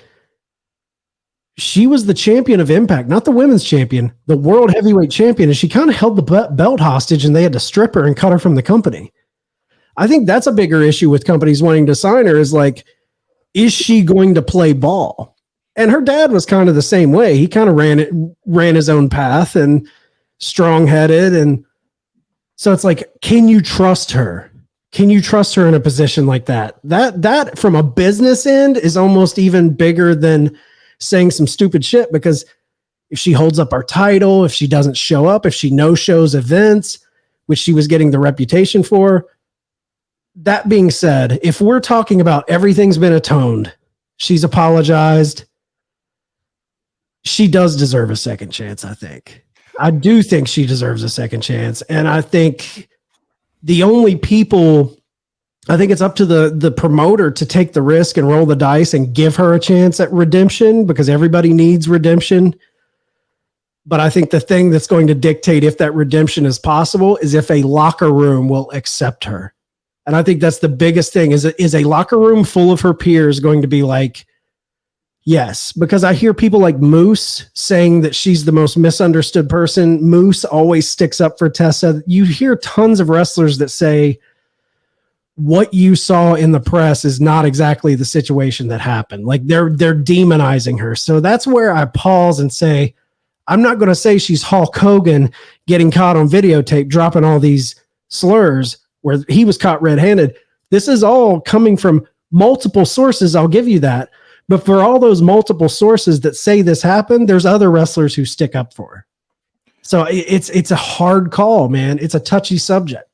she was the champion of Impact, not the women's champion, the world heavyweight champion. And she kind of held the belt hostage and they had to strip her and cut her from the company. I think that's a bigger issue with companies wanting to sign her, is like, is she going to play ball? And her dad was kind of the same way. He kind of ran his own path and strong-headed. And so it's like, can you trust her? Can you trust her in a position like that? That from a business end is almost even bigger than saying some stupid shit, because if she holds up our title, if she doesn't show up, if she no-shows events, which she was getting the reputation for. That being said, if we're talking about everything's been atoned, she's apologized, she does deserve a second chance, I think. I do think she deserves a second chance. And I think the only people, I think it's up to the promoter to take the risk and roll the dice and give her a chance at redemption, because everybody needs redemption. But I think the thing that's going to dictate if that redemption is possible is if a locker room will accept her. And I think that's the biggest thing, is a locker room full of her peers going to be like, yes, because I hear people like Moose saying that she's the most misunderstood person. Moose always sticks up for Tessa. You hear tons of wrestlers that say what you saw in the press is not exactly the situation that happened. Like they're demonizing her. So that's where I pause and say, I'm not going to say she's Hulk Hogan getting caught on videotape, dropping all these slurs where he was caught red-handed. This is all coming from multiple sources. I'll give you that. But for all those multiple sources that say this happened, there's other wrestlers who stick up for her. So it's a hard call, man. It's a touchy subject.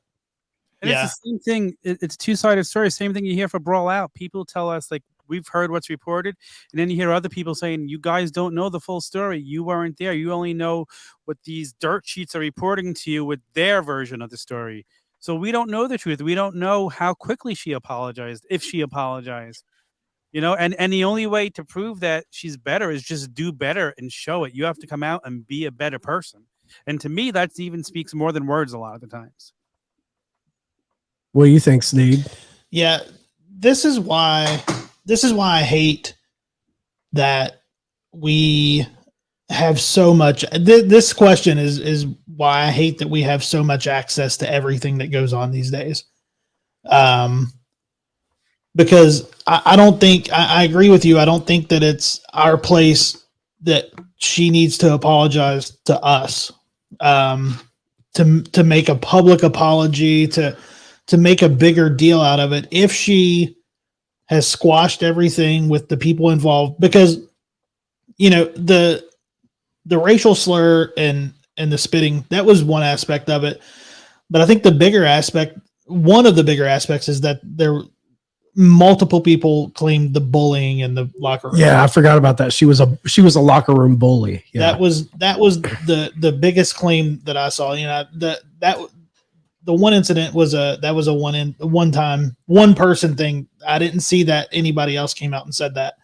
And it's the same thing. It's two-sided story. Same thing you hear for Brawl Out. People tell us, like, we've heard what's reported, and then you hear other people saying, you guys don't know the full story. You weren't there. You only know what these dirt sheets are reporting to you with their version of the story. So we don't know the truth. We don't know how quickly she apologized, if she apologized. You know, and the only way to prove that she's better is just do better and show it. You have to come out and be a better person. And to me, that even speaks more than words a lot of the times. What do you think, Sneed? Yeah, this is why I hate that we have so much. This question is why I hate that we have so much access to everything that goes on these days. Because I don't think, I agree with you. I don't think that it's our place that she needs to apologize to us, to make a public apology, to make a bigger deal out of it. If she has squashed everything with the people involved, because, you know, the racial slur and the spitting, that was one aspect of it. But I think one of the bigger aspects is that there multiple people claimed the bullying in the locker room. Yeah, I forgot about that. She was a locker room bully. Yeah. That was the biggest claim that I saw. You know, the one incident was a one person thing. I didn't see that anybody else came out and said that.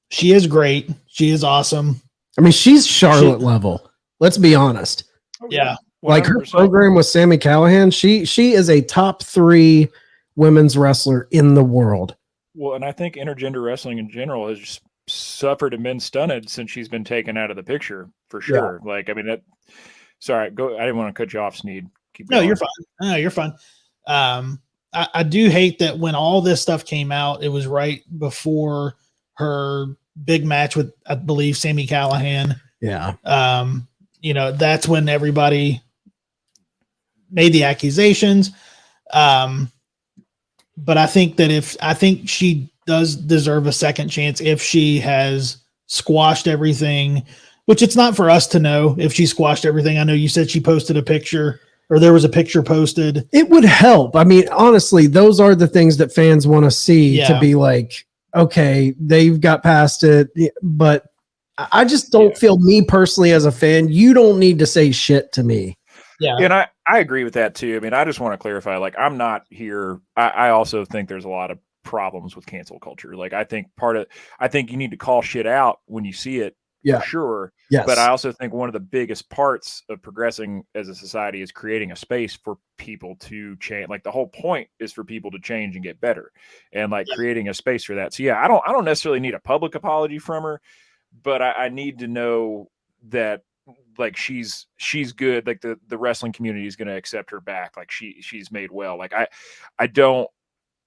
She is great. She is awesome. I mean, she's Charlotte level. Let's be honest. Yeah. 100%. Like her program with Sami Callihan, she is a top 3 women's wrestler in the world. Well, and I think intergender wrestling in general has just suffered and been stunted since she's been taken out of the picture for sure. Yeah. Like, I mean, sorry, go. I didn't want to cut you off, Sneed. Keep going. No, you're fine. No, you're fine. I do hate that when all this stuff came out, it was right before her big match with, I believe, Sami Callihan. Yeah. You know, that's when everybody made the accusations. But I think that she does deserve a second chance if she has squashed everything, which it's not for us to know if she squashed everything. I know you said she posted a picture, or there was a picture posted. It would help. I mean, honestly, those are the things that fans want to see to be like, okay, they've got past it. But I just don't feel, me personally as a fan, you don't need to say shit to me. Yeah. And I agree with that too. I mean, I just want to clarify, like, I'm not here. I also think there's a lot of problems with cancel culture. Like, I think you need to call shit out when you see it. Yeah. For sure. Yes. But I also think one of the biggest parts of progressing as a society is creating a space for people to change. Like, the whole point is for people to change and get better, and like creating a space for that. So yeah, I don't necessarily need a public apology from her, but I need to know that, like, she's good. Like, the wrestling community is going to accept her back. Like, she's made well. Like, I don't,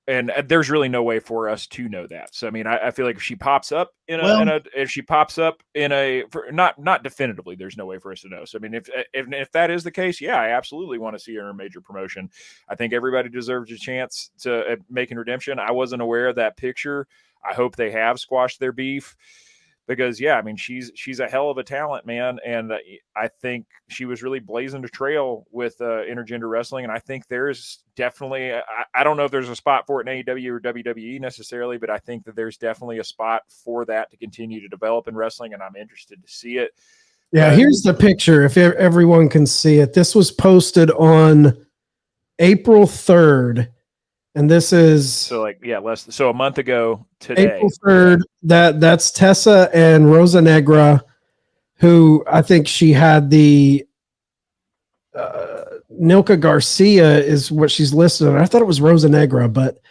and there's really no way for us to know that. So, I mean, I feel like if she pops up not definitively, there's no way for us to know. So, I mean, if that is the case, yeah, I absolutely want to see her in a major promotion. I think everybody deserves a chance to making redemption. I wasn't aware of that picture. I hope they have squashed their beef. Because, yeah, I mean, she's a hell of a talent, man. And I think she was really blazing a trail with intergender wrestling. And I think there's definitely, I don't know if there's a spot for it in AEW or WWE necessarily, but I think that there's definitely a spot for that to continue to develop in wrestling. And I'm interested to see it. Yeah, here's the picture. If everyone can see it, this was posted on April 3rd. And this is so a month ago today. April 3rd. That's Tessa and Rosa Negra, who I think she had the Nilka Garcia is what she's listed on. I thought it was Rosa Negra, but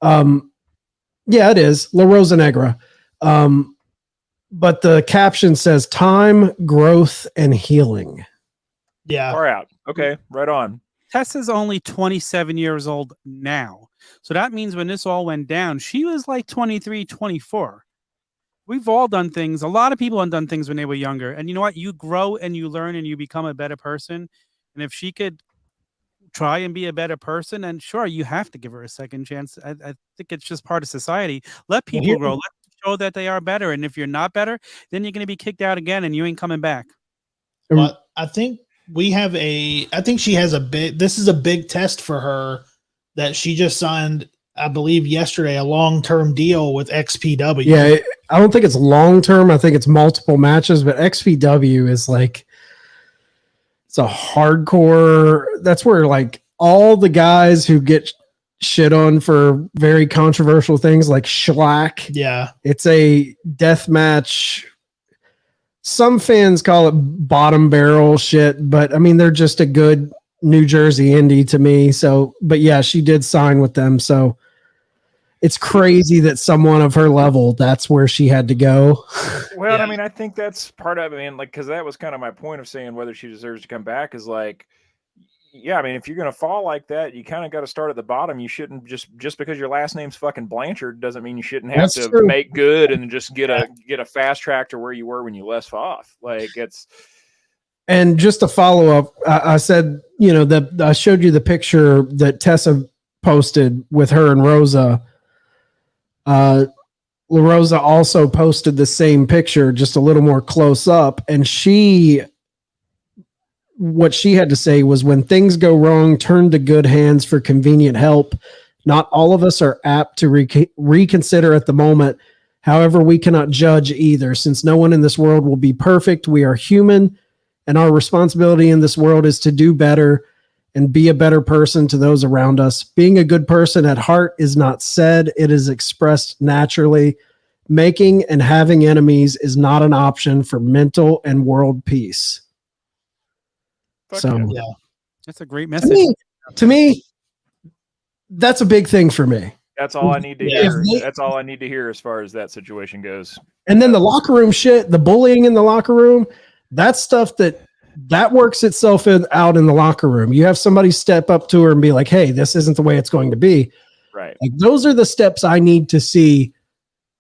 yeah, it is La Rosa Negra. But the caption says time, growth, and healing. Yeah. Far out. Okay, right on. Tessa's only 27 years old now. So that means when this all went down, she was like 23, 24. We've all done things. A lot of people have done things when they were younger. And you know what? You grow and you learn and you become a better person. And if she could try and be a better person, and sure, you have to give her a second chance. I think it's just part of society. Let people grow. Let them show that they are better. And if you're not better, then you're going to be kicked out again and you ain't coming back. But I think she has this is a big test for her, that she just signed, I believe yesterday, a long-term deal with XPW. Yeah, I don't think it's long-term. I think it's multiple matches, but XPW is like, it's a hardcore. That's where like all the guys who get shit on for very controversial things like Schlack. Yeah. It's a death match. Some fans call it bottom barrel shit, but I mean, they're just a good New Jersey indie to me. So, but yeah, she did sign with them. So it's crazy that someone of her level, that's where she had to go. Well, yeah. I mean, I think that's part of it, man. Like, cause that was kind of my point of saying whether she deserves to come back is like, yeah, I mean, if you're going to fall like that, you kind of got to start at the bottom. You shouldn't just because your last name's fucking Blanchard doesn't mean you shouldn't have to make good and just get a fast track to where you were when you left off. Like, it's. And just to follow up, I said, you know, that I showed you the picture that Tessa posted with her and Rosa. La Rosa also posted the same picture, just a little more close up. And what she had to say was, when things go wrong, turn to good hands for convenient help. Not all of us are apt to reconsider at the moment. However, we cannot judge either. Since no one in this world will be perfect, we are human, and our responsibility in this world is to do better and be a better person to those around us. Being a good person at heart is not said, it is expressed naturally. Making and having enemies is not an option for mental and world peace. Yeah. That's a great message. To me, that's a big thing for me. That's all I need to Yeah. hear. That's all I need to hear as far as that situation goes. And then the locker room shit, the bullying in the locker room, that's stuff that works itself out in the locker room. You have somebody step up to her and be like, hey, this isn't the way it's going to be. Right. Like, those are the steps I need to see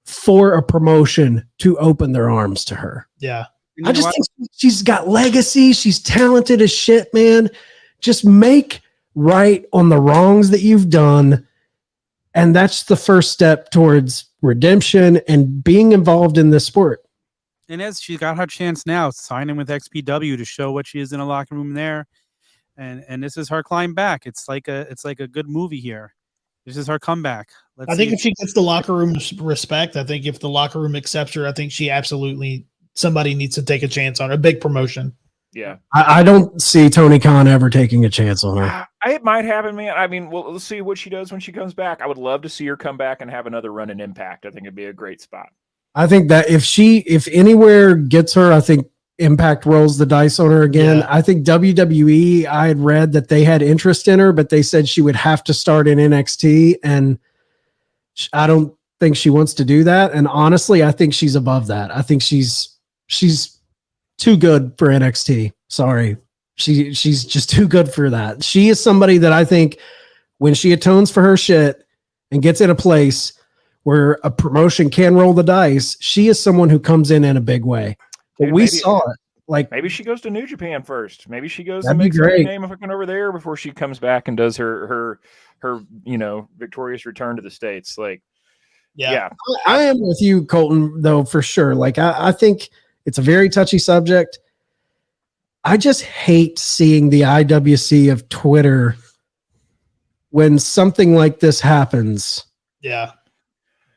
for a promotion to open their arms to her. Yeah. I just think she's got legacy. She's talented as shit, man. Just make right on the wrongs that you've done. And that's the first step towards redemption and being involved in this sport. And as she got her chance now, signing with XPW to show what she is in a locker room there, and this is her climb back. It's like a good movie here. This is her comeback. I think if she gets the locker room respect, I think if the locker room accepts her, I think she absolutely, somebody needs to take a chance on her. A big promotion. Yeah. I don't see Tony Khan ever taking a chance on her. It might happen, man. I mean, well, let's see what she does when she comes back. I would love to see her come back and have another run in Impact. I think it'd be a great spot. I think that if anywhere gets her, I think Impact rolls the dice on her again. Yeah. I think WWE, I had read that they had interest in her, but they said she would have to start in NXT, and I don't think she wants to do that. And honestly, I think she's above that. I think she's too good for NXT. Sorry. She's just too good for that. She is somebody that I think when she atones for her shit and gets in a place where a promotion can roll the dice, she is someone who comes in a big way. But Dude, we maybe- saw it. Like, Maybe she goes to New Japan first. Maybe she goes That'd and be makes a great. big name fucking over there before she comes back and does her victorious return to the States. Like, yeah. I am with you, Colton, though, for sure. Like, I think it's a very touchy subject. I just hate seeing the IWC of Twitter when something like this happens. Yeah.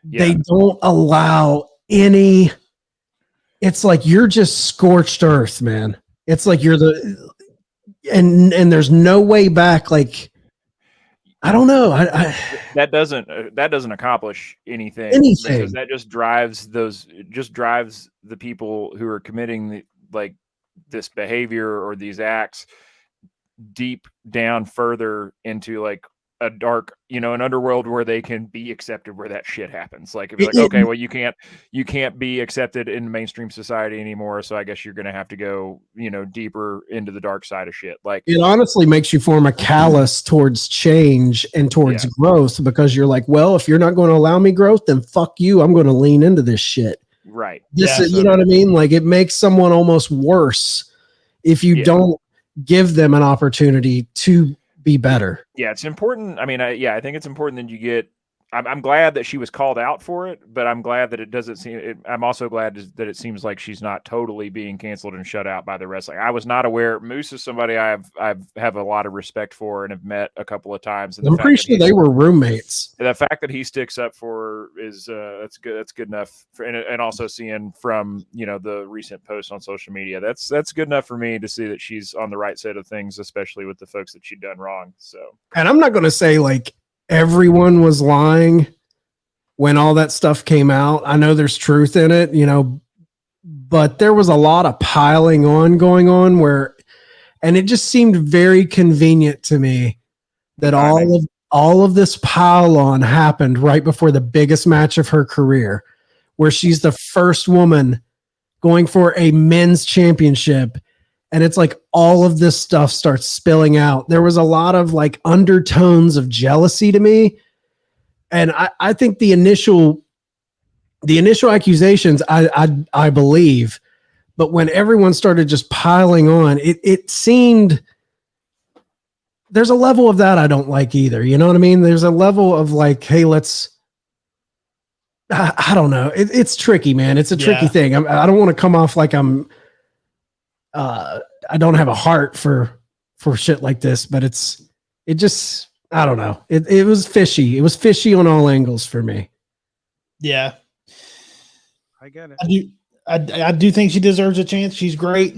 They don't allow any. It's like you're just scorched earth, man. It's like you're and there's no way back. Like, I don't know. That doesn't accomplish anything. Anything. Because that just drives the people who are committing this behavior or these acts deep down further into like a dark, an underworld where they can be accepted where that shit happens. Like, if you're like, okay, well, you can't be accepted in mainstream society anymore, so I guess you're gonna have to go, deeper into the dark side of shit. Like, it honestly makes you form a callous towards change and towards growth, because you're like, well, if you're not going to allow me growth, then fuck you. I'm going to lean into this shit. right. You know what I mean? Like, it makes someone almost worse if you don't give them an opportunity to be better. Yeah, it's important. I mean, I think it's important that you get. I'm glad that she was called out for it, but I'm glad that it doesn't seem. I'm also glad that it seems like she's not totally being canceled and shut out by the wrestling. I was not aware. Moose is somebody I have a lot of respect for and have met a couple of times. And I'm pretty sure they were roommates. The fact that he sticks up for her is that's good. That's good enough. And also seeing from the recent posts on social media, that's good enough for me to see that she's on the right side of things, especially with the folks that she'd done wrong. So, and I'm not going to say like everyone was lying when all that stuff came out. I know there's truth in it, but there was a lot of piling on going on and it just seemed very convenient to me that all of this pile on happened right before the biggest match of her career, where she's the first woman going for a men's championship. And it's like all of this stuff starts spilling out. There was a lot of like undertones of jealousy to me. And I think the initial accusations, I believe, but when everyone started just piling on, it seemed there's a level of that I don't like either. You know what I mean? There's a level of like, hey, I don't know. It's tricky, man. It's a tricky thing. I don't want to come off like I'm. I don't have a heart for shit like this, but it just. I don't know. It was fishy. It was fishy on all angles for me. Yeah, I get it. I do think she deserves a chance. She's great.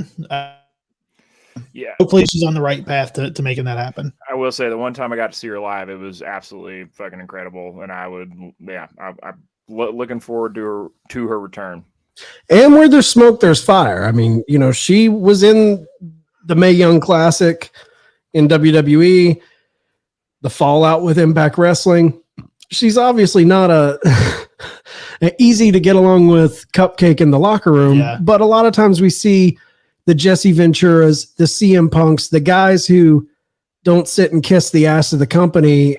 Yeah. Hopefully she's on the right path to making that happen. I will say the one time I got to see her live, it was absolutely fucking incredible. And I'm looking forward to her return. And where there's smoke, there's fire. I mean, she was in the Mae Young Classic in WWE, the fallout with Impact Wrestling. She's obviously not an easy to get along with cupcake in the locker room, but a lot of times we see the Jesse Venturas, the CM Punks, the guys who don't sit and kiss the ass of the company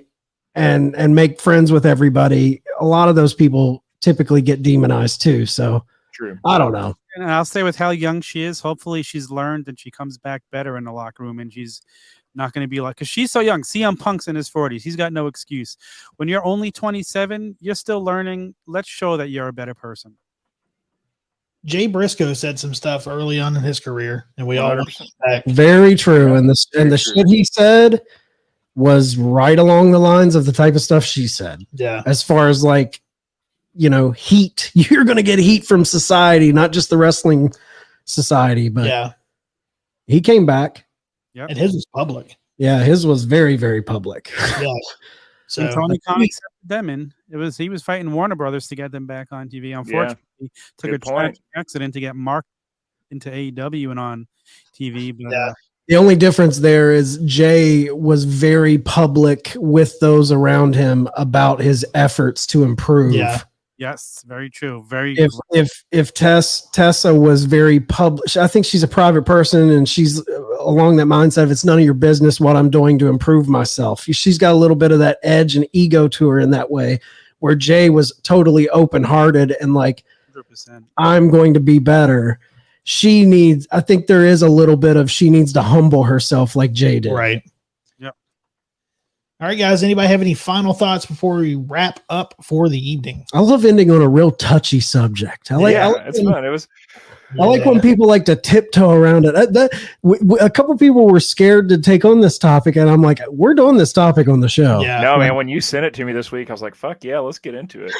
and make friends with everybody. A lot of those people typically get demonized too. So true. I don't know. And I'll say with how young she is, hopefully she's learned and she comes back better in the locker room and she's not going to be like, because she's so young. CM Punk's in his 40s. He's got no excuse. When you're only 27, you're still learning. Let's show that you're a better person. Jay Briscoe said some stuff early on in his career, and we all went back. Very true. And the shit he said was right along the lines of the type of stuff she said. Yeah. As far as like, heat, you're going to get heat from society, not just the wrestling society, but he came back. Yep. And his was public. Yeah, his was very, very public. Yeah. So and Tony Khan accepted them in. He was fighting Warner Brothers to get them back on TV. Unfortunately, took a tragic accident to get marked into AEW and on TV. But, the only difference there is Jay was very public with those around him about his efforts to improve. Yeah. Yes, very true. Very. If Tessa was very public, I think she's a private person and she's along that mindset of it's none of your business what I'm doing to improve myself. She's got a little bit of that edge and ego to her in that way, where Jay was totally open-hearted and like, 100%. I'm going to be better. I think there is a little bit of she needs to humble herself like Jay did. Right. All right, guys. Anybody have any final thoughts before we wrap up for the evening? I love ending on a real touchy subject. It's fun. It was. I like when people like to tiptoe around it. A couple people were scared to take on this topic, and I'm like, we're doing this topic on the show. Yeah. No, man. When you sent it to me this week, I was like, "Fuck yeah, let's get into it."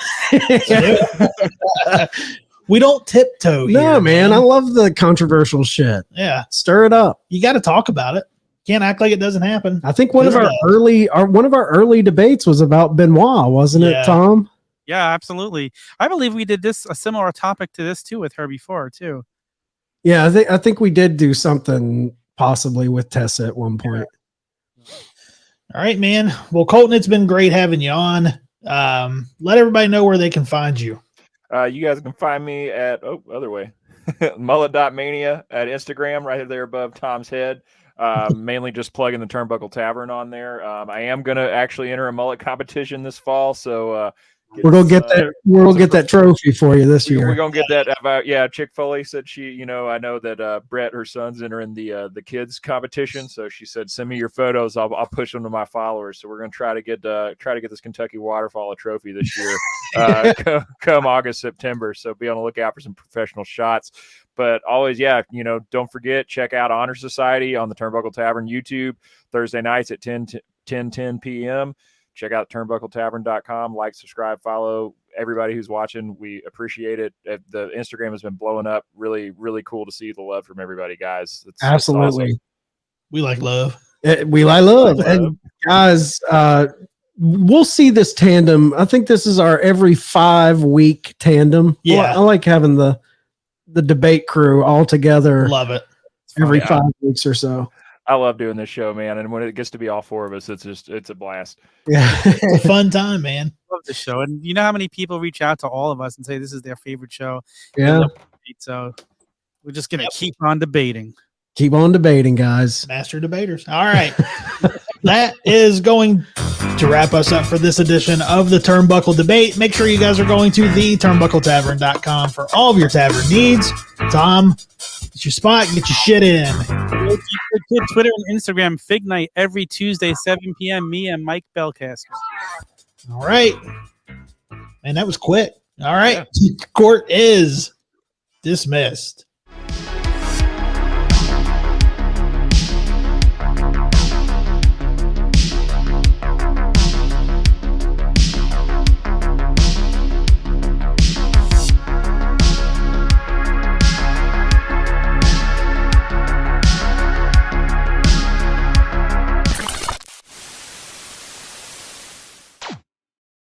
We don't tiptoe. No, here, man. I love the controversial shit. Yeah, stir it up. You got to talk about it. Can't act like it doesn't happen. I think one of our early debates was about Benoit, wasn't it, Tom? Yeah, absolutely. I believe we did a similar topic to this too with her before too. Yeah, I think we did do something possibly with Tessa at one point. All right, man. Well, Colton, it's been great having you on. Let everybody know where they can find you. You guys can find me at other way mullet.mania at Instagram, right there above Tom's head. Mainly just plugging the Turnbuckle Tavern on there. I am going to actually enter a mullet competition this fall. So we're going to get that. We'll get that trophy for you this year. We're going to get that. Chick-fil-A said I know that Brett, her son's entering the kids competition. So she said, send me your photos. I'll push them to my followers. So we're going to try to get this Kentucky Waterfall a trophy this year, come August, September. So be on the lookout for some professional shots. But always, don't forget, check out Honor Society on the Turnbuckle Tavern YouTube Thursday nights at 10 p.m. Check out turnbuckletavern.com. Like, subscribe, follow everybody who's watching. We appreciate it. The Instagram has been blowing up. Really, really cool to see the love from everybody, guys. Absolutely. Awesome. We like love. We like love. And guys, we'll see this tandem. I think this is our every 5-week tandem. Yeah. I like having the debate crew all together. Love it. Every 5 weeks or so. I love doing this show, man. And when it gets to be all four of us, it's a blast. Yeah. It's a fun time, man. Love the show. And you know how many people reach out to all of us and say this is their favorite show? Yeah. So we're just going to keep on debating. Keep on debating, guys. Master debaters. All right. That is going to wrap us up for this edition of the Turnbuckle Debate. Make sure you guys are going to theturnbuckletavern.com for all of your tavern needs. Tom, it's your spot. Get your shit in. Twitter and Instagram, Fig Night, every Tuesday, 7 p.m. Me and Mike Belcaster. All right. Man, that was quick. All right. Court is dismissed.